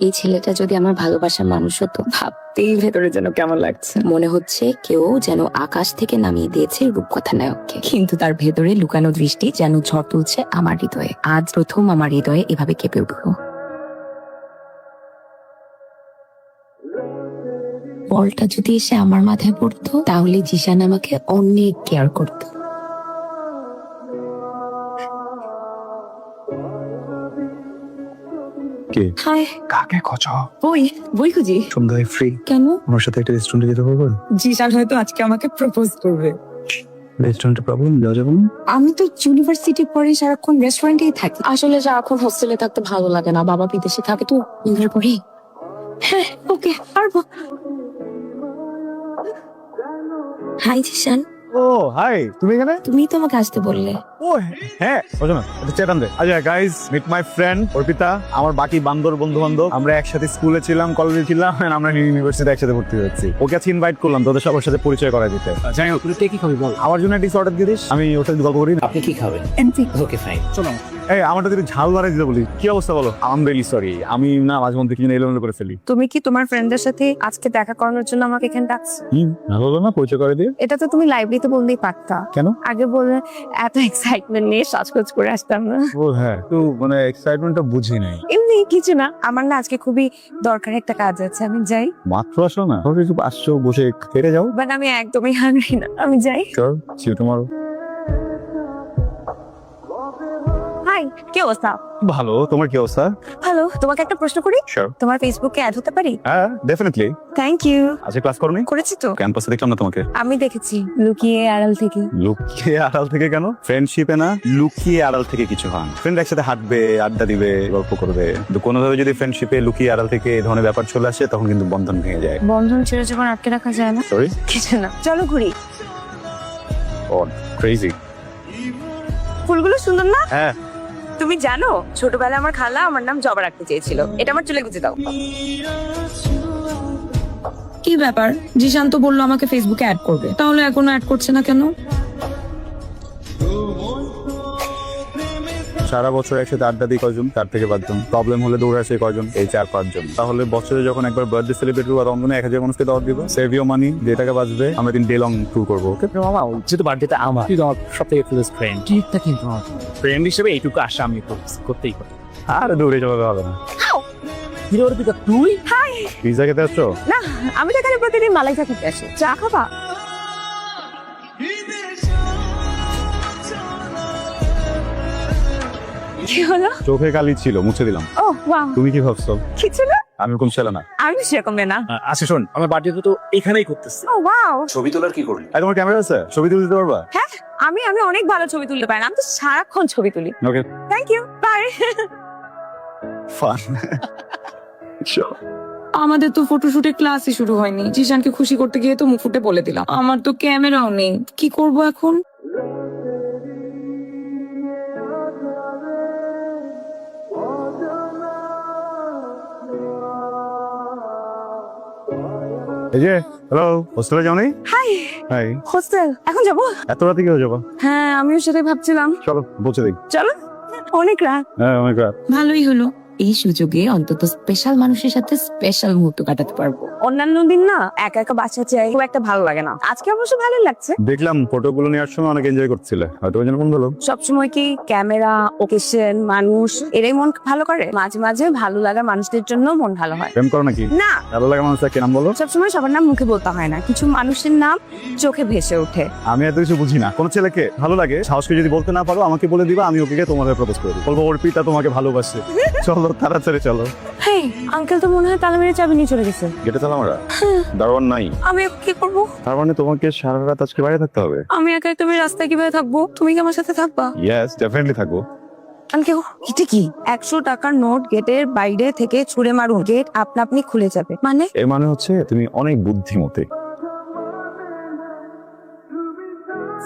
এই ছেলেটা যদি আমার ভালোবাসার মানুষ হতো, ভাবতেই ভেতরে যেন কেমন লাগছে। মনে হচ্ছে কেউ যেন আকাশ থেকে নামিয়ে দিয়েছে রূপকথা নায়ককে, কিন্তু তার ভেতরে লুকানো দৃষ্টি যেন ঝড় তুলছে আমার হৃদয়ে। আজ প্রথম আমার হৃদয়ে এভাবে কেঁপে উঠল। বলটা যদি এসে আমার মাথায় পড়তো, তাহলে জিশান আমাকে অনেক কেয়ার করতো। কে? হাই। কাকে খোঁজো? বই খুঁজি। সন্ধ্যায় ফ্রি? কেন? আমার সাথে একটা রেস্টুরেন্টে যেতে পারবো? জিশান হয়তো আজকে আমাকে প্রপোজ করবে। রেস্টুরেন্টে প্রবলেম যাওয়া যাবে না? আমি তো ইউনিভার্সিটির পরে সারাক্ষণ রেস্টুরেন্টেই থাকি। আসলে সারাক্ষণ হোস্টেলে থাকতে ভালো লাগে না, বাবা বিদেশে থাকে তো। ইন্টার পরে হ্যাঁ ওকে পারবো। হাই জিশান। ও হাই, তুমি এখানে? তুমি তো আমাকে আসতে বললে। ও হ্যাঁ, ওজন এটা চেতন রে। আচ্ছা guys, meet my friend Arpita, আমার বাকি বান্দর বন্ধু বান্ধব। আমরা একসাথে স্কুলে ছিলাম, কলেজে ছিলাম, and আমরা ইউনিভার্সিটিতে একসাথে ভর্তি হয়েছি। ওকে আজকে ইনভাইট করলাম তোদের সবার সাথে পরিচয় করায় দিতে। যাই হোক, তুই কি খাবি বল? আমার জন্য একটা অর্ডার দিয়ে দিস, আমি ওর সাথে গল্প করি। আপনি কি খাবেন? ওকে ফাইন, চলো। এই আমারটা যদি ঝাল বাড়াই দিতে বলি, কি অবস্থা বলো? আই এম রিয়েলি সরি, আমি না মাঝে মধ্যে কিছু এলোমেলো করে ফেলি। তুমি কি তোমার ফ্রেন্ডদের সাথে আজকে দেখা করানোর জন্য আমাকে এখানে ডাকছো? ভালো হলো না পরিচয় করে দিয়ে? এটা তো তুমি লাইব্রেরিতে বললেই পারতা। কেন? আগে বলে এত এক্সাইটমেন্ট নিয়ে সাজগোজ করে আসতাম না। ও হ্যাঁ, তো মানে এক্সাইটমেন্টটা বুঝি নাই। এমনি কিছু না, আমার না আজকে খুবই দরকারি একটা কাজ আছে, আমি যাই। মাত্র আসলো না, তবে একটু আসছো, বসে খেতে যাও। বাট আমি একদমই হাংরি না, আমি যাই। চল, সি ইউ টুমরো। হাই, কি অবস্থা? ভালো, তোমার কি অবস্থা? ভালো। তোমাকে একটা প্রশ্ন করি, শিওর। তোমার ফেসবুকে অ্যাড হতে পারি? হ্যাঁ ডেফিনেটলি। Thank you. আজকে ক্লাস করনি? করেছি তো। ক্যাম্পাসে দেখলাম না তোমাকে। আমি দেখেছি লুকিয়ে আড়াল থেকে। লুকিয়ে আড়াল থেকে কেন? ফ্রেন্ডশিপে না লুকিয়ে আড়াল থেকে কিছু হয় না। ফ্রেন্ড একসাথে হাঁটবে, আড্ডা দিবে, গল্প করবে, কিন্তু কোনোভাবে যদি ফ্রেন্ডশিপে লুকিয়ে আড়াল থেকে এই ধরনের ব্যাপার চলে আসে, তখন কিন্তু বন্ধন ভেঙে যায়। বন্ধন চির জীবন আটকে রাখা যায় না। সরি? কিছু না, চলো ঘুরি। Odd, crazy. ফুলগুলো সুন্দর না? হ্যাঁ। তুমি জানো ছোটবেলায় আমার খালা আমার নাম জবা রাখতে চেয়েছিল, এটা আমার চুলে গুঁজে দাও। কি ব্যাপার? জিশান তো বললো আমাকে ফেসবুকে অ্যাড করবে, তাহলে এখনো অ্যাড করছে না কেন? সারা বছর একসাথে আড্ডা দিই কয়জন? 4 থেকে 5 জন। প্রবলেম হলে দৌড়ে আসে কয়জন? এই 4-5 জন। তাহলে বছরে যখন একবার বার্থডে সেলিব্রেট করবো, রমজানে 1000 মানুষকে দাওয়াত দিব। সেভ ইউর মানি, যে টাকা বাঁচবে আমরা 3 ডে লং ট্যুর করবো। ওকে মামা, যেহেতু বার্থডেটা আমার, তুই তো আমার সব থেকে ক্লোজ ফ্রেন্ড, ট্রিটটা কিন্তু আমার ফ্রেন্ড হিসেবে এইটুকু আশা আমি করতেই পারি। আর দৌড়ে যাবে হবে না। কি রে অর্পিতা, তুই? পিজা খেতে আসছো? না, আমি তো এখানে প্রতিদিন মালাই চা খেতে আসি। চা খাবা? কি হলো? চোখে কালি ছিল, মুছে দিলাম। ও ওয়াও, তুমি কি ভাবছো? কিছু না, আমি কোন ছেলে না? আমি সেরকম না। আচ্ছা শোন, আমার বার্থডে তো এখানেই করতেছি। ও ওয়াও, ছবি তোলার কি করলি? আর তোমার ক্যামেরা আছে? ছবি তুলে দিতে পারবা? হ্যাঁ আমি অনেক ভালো ছবি তুলতে পারি, আমি তো সারাক্ষণ ছবি তুলি। Okay thank you, bye. Fun. আমাদের তো ফটোশুটে ক্লাসই শুরু হয়নি। জিশানকে খুশি করতে গিয়ে তো মুখ ফুটে বলে দিলাম। আমার তো ক্যামেরাও নেই, কি করব এখন? এই যে হ্যালো, হোস্টেলে যাও নাই? হাই। হাই। হোস্টেল এখন যাবো? এত রাতে কি হয়ে যাবো? হ্যাঁ আমিও সেটাই ভাবছিলাম। চলো বলছে দেখি। চলো, অনেক রাত। হ্যাঁ অনেক রাত। ভালোই হলো, এই সুযোগে অন্তত স্পেশাল মানুষের সাথে স্পেশাল মুহূর্ত কাটাতে পারবো। অন্যান্য দিন না একা একা বাসা চাই, খুব একটা ভালো লাগে না। আজকে অবশ্য ভালোই লাগছে। দেখলাম ফটোগুলো নেওয়ার সময় অনেক এনজয় করছিলে, হয়তো ওই জন্য মন ভালো। সবসময় কি ক্যামেরা, ওকেশন, মানুষ এরাই মন ভালো করে? মাঝে মাঝে ভালো লাগা মানুষদের জন্য মন ভালো হয়। প্রেম করো নাকি? না, ভালো লাগে মানুষটা কি নাম বলো? সবসময় সবার নাম মুখে বলতে হয় না, কিছু মানুষের নাম চোখে ভেসে ওঠে। আমি এত কিছু বুঝি না। কোন ছেলেকে ভালো লাগে সাহসকে যদি বলতে না পারো, আমাকে বলে দিবা, আমি ওকে তোমাকে প্রপোজ করে দিই। বলবো অর্পিতা তোমাকে ভালোবাসে। চলো তাড়াতাড়ি চলো। হেই, আঙ্কেল তো মনে হয় তালা মেরে চাবি নিয়ে চলে গেছে। গেটে তালা মারা? দারোয়ান নাই? আমি কি করবো? তার মানে তোমাকে সারা রাত আজকে বাইরে থাকতে হবে? আমি একা তুমি রাস্তায় কিভাবে থাকবো? তুমি কি আমার সাথে থাকবা? ইয়েস ডেফিনেটলি থাকবো। আঙ্কেল এটা কি? 100 টাকার নোট গেটের বাইরে থেকে ছুঁড়ে মারুন, গেট আপনা আপনি খুলে যাবে। মানে? এর মানে হচ্ছে তুমি অনেক বুদ্ধিমতী।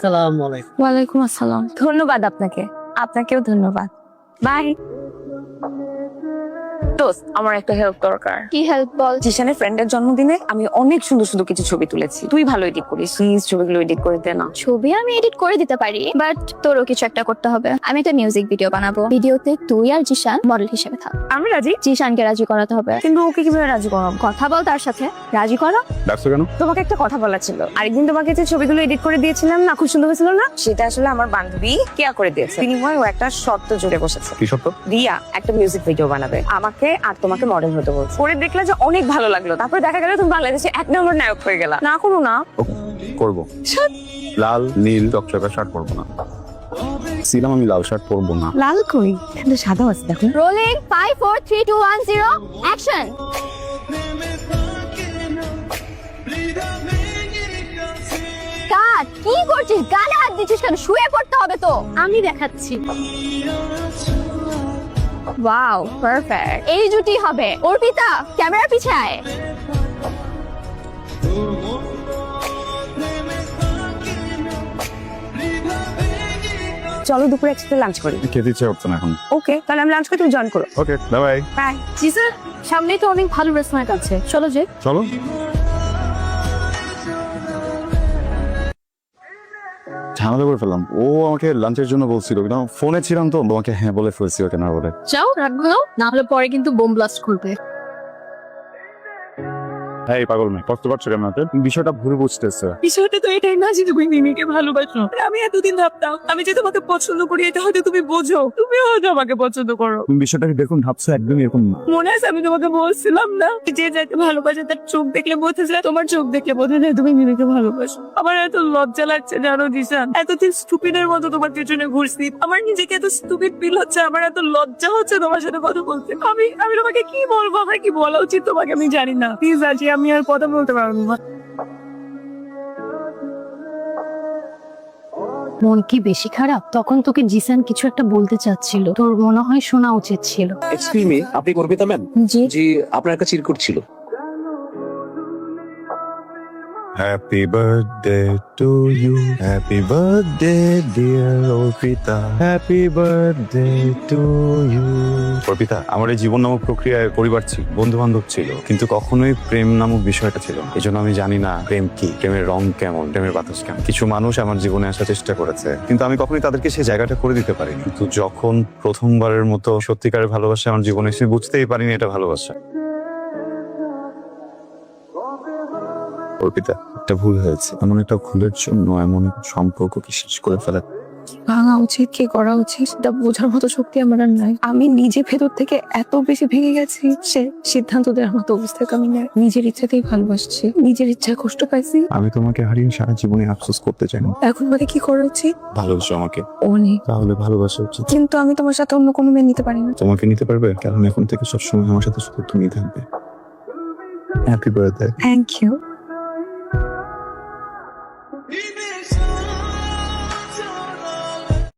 সালাম আলাইকুম। ওয়ালাইকুম আসসালাম। ধন্যবাদ আপনাকে, আপনাকেও ধন্যবাদ। বাই। দোস্ত আমার একটা হেল্প দরকার। কি হেল্প বল? জিশানের ফ্রেন্ডের জন্মদিনে আমি অনেক সুন্দর সুন্দর কিছু ছবি তুলেছি, তুই ভালো এডিট করিস, প্লিজ ছবিগুলো এডিট করে দে না। ছবি আমি এডিট করে দিতে পারি, বাট তোরও কিছু একটা করতে হবে। আমি একটা মিউজিক ভিডিও বানাবো, ভিডিওতে তুই আর জিশান মডেল হিসেবে থাক। আমি রাজি, জিশানকে রাজি করাতে হবে। কিন্তু ওকে কিভাবে রাজি করাবো? কথা বল তার সাথে, রাজি করো। ডাকছো কেন? তোমাকে একটা কথা বলা ছিল। আরেকদিন তোমাকে যে ছবিগুলো এডিট করে দিয়েছিলাম না, খুব সুন্দর হয়েছিল না? সেটা আসলে আমার বান্ধবী কেয়া করে দিয়েছে। বিনিময়ে ও একটা শর্ত জুড়ে বসেছে। কি সত্য? রিয়া একটা মিউজিক ভিডিও বানাবে, আমাকে আর তোমাকে মডেল হতে বলছে। করে দেখলে যে অনেক ভালো লাগলো, তারপরে দেখা গেল তুমি বাংলাদেশে 1 নম্বর নায়ক হয়ে গেলা। না করো না। করবো। লাল নীল চকচকা শার্ট পরবো না। ছিলাম আমি লাল শার্ট পরবো না। লাল কই, কিন্তু সাদা আছে দেখো। Rolling 5 4 3 2 1 0 action. কাট, কি করছিস? গালে হাত দিচ্ছিস কেন? শুয়ে পড়তে হবে তো। আমি দেখাচ্ছি। Wow, perfect. এই জুটি হবে। অর্পিতা, ক্যামেরা পিছে আয়। চলো দুপুরে একসাথে লাঞ্চ করি। খেতে ইচ্ছে করছে না এখন। ওকে, তাহলে আমি লাঞ্চ করে তুমি জয়েন করো। Okay, bye bye. বাই। জি স্যার, সামনেই তো অনেক ভালো রেস্টুরেন্ট আছে, চলো যে। চলো। ঝামেলা করে ফেললাম। ও আমাকে লাঞ্চের জন্য বলছিল, কিন্তু ফোনে ছিলাম তো তোমাকে হ্যাঁ বলে ফেলছি ওকে না বলে। যাও, রাখবো না হলে পরে কিন্তু বোম ব্লাস্ট করবে। এই পাগল মেয়ে, কষ্ট পাচ্ছ কেন? বিষয়টা ভুল বুঝতেছে। বিষয়টা তো এটাই না যে তুমি মিমিকে ভালোবাসো। আর আমি এতদিন ভাবতাম আমি যে তোমাকে পছন্দ করি, এটা হয়তো তুমি বোঝো, তুমিও হয়তো আমাকে পছন্দ করো। তুমি বিষয়টাকে দেখুন ভাবছো একদমই এরকম না। মনে আছে আমি তোমাকে বলছিলাম না, যে যাকে ভালোবাসে তার চোখ দেখলে বোঝা যায়, তোমার চোখ দেখলে বোঝা যায় তুমি মিমিকে ভালোবাসো। আমার এত লজ্জা লাগছে জানো দিশান, এতদিন স্টুপিডের মতো তোমার পেছনে ঘুরছি, আমার নিজেকে এত স্টুপিড ফিল হচ্ছে, আমার এত লজ্জা হচ্ছে তোমার সাথে কথা বলতে। আমি তোমাকে কি বলবো, আমার কি বলা উচিত তোমাকে আমি জানি না। প্লিজ আজকে আমি আর কথা বলতে পারবো না। মন কি বেশি খারাপ? তখন তোকে জিসান কিছু একটা বলতে চাচ্ছিল, তোর মনে হয় শোনা উচিত ছিল। এক্সকিউজ মি, আপনি অর্পিতা ম্যাম? জি। জি, আপনার একটা চিরকুট ছিল। Happy birthday to you. Happy birthday dear Arpita. Happy birthday to you. Arpita, আমার এই জীবন নামক প্রক্রিয়ায় পরিবার ছিল, বন্ধু বান্ধব ছিল, কিন্তু কখনোই প্রেম নামক বিষয়টা ছিল না। এজন্য আমি জানি না প্রেম কি, প্রেমের রং কেমন, প্রেমের বাতাস কেমন। কিছু মানুষ আমার জীবনে আসার চেষ্টা করেছে, কিন্তু আমি কখনোই তাদেরকে সেই জায়গাটা করে দিতে পারিনি। কিন্তু যখন প্রথমবারের মতো সত্যিকারের ভালোবাসা আমার জীবনে এসে, বুঝতেই পারিনি এটা ভালোবাসা। অর্পিতা, একটা ভুল হয়েছে। এমন একটা ভুলের জন্য এমন একটা সম্পর্ককে শেষ করে ফেলা ভাঙা উচিত, কি করা উচিত সেটা বোঝার মতো শক্তি আমার আর নাই। আমি নিজে ভেতর থেকে এত বেশি ভেঙে গেছি, সে সিদ্ধান্ত দেওয়ার মতো অবস্থায় আমি নাই। নিজের ইচ্ছাতেই ভালোবাসছি, নিজের ইচ্ছায় কষ্ট পাইছি। আমি তোমাকে হারিয়ে সারা জীবনে আফসোস করতে চাই না। এখন মানে কি করা উচিত? ভালোবাসো আমাকে, অনেক। তাহলে ভালোবাসা উচিত। কিন্তু আমি তোমার সাথে অন্য কোনো মেয়ে নিতে পারি না। তোমাকে নিতে পারবে, কারণ এখন থেকে সবসময় আমার সাথে শুধু তুমি থাকবে। Happy birthday. Thank you.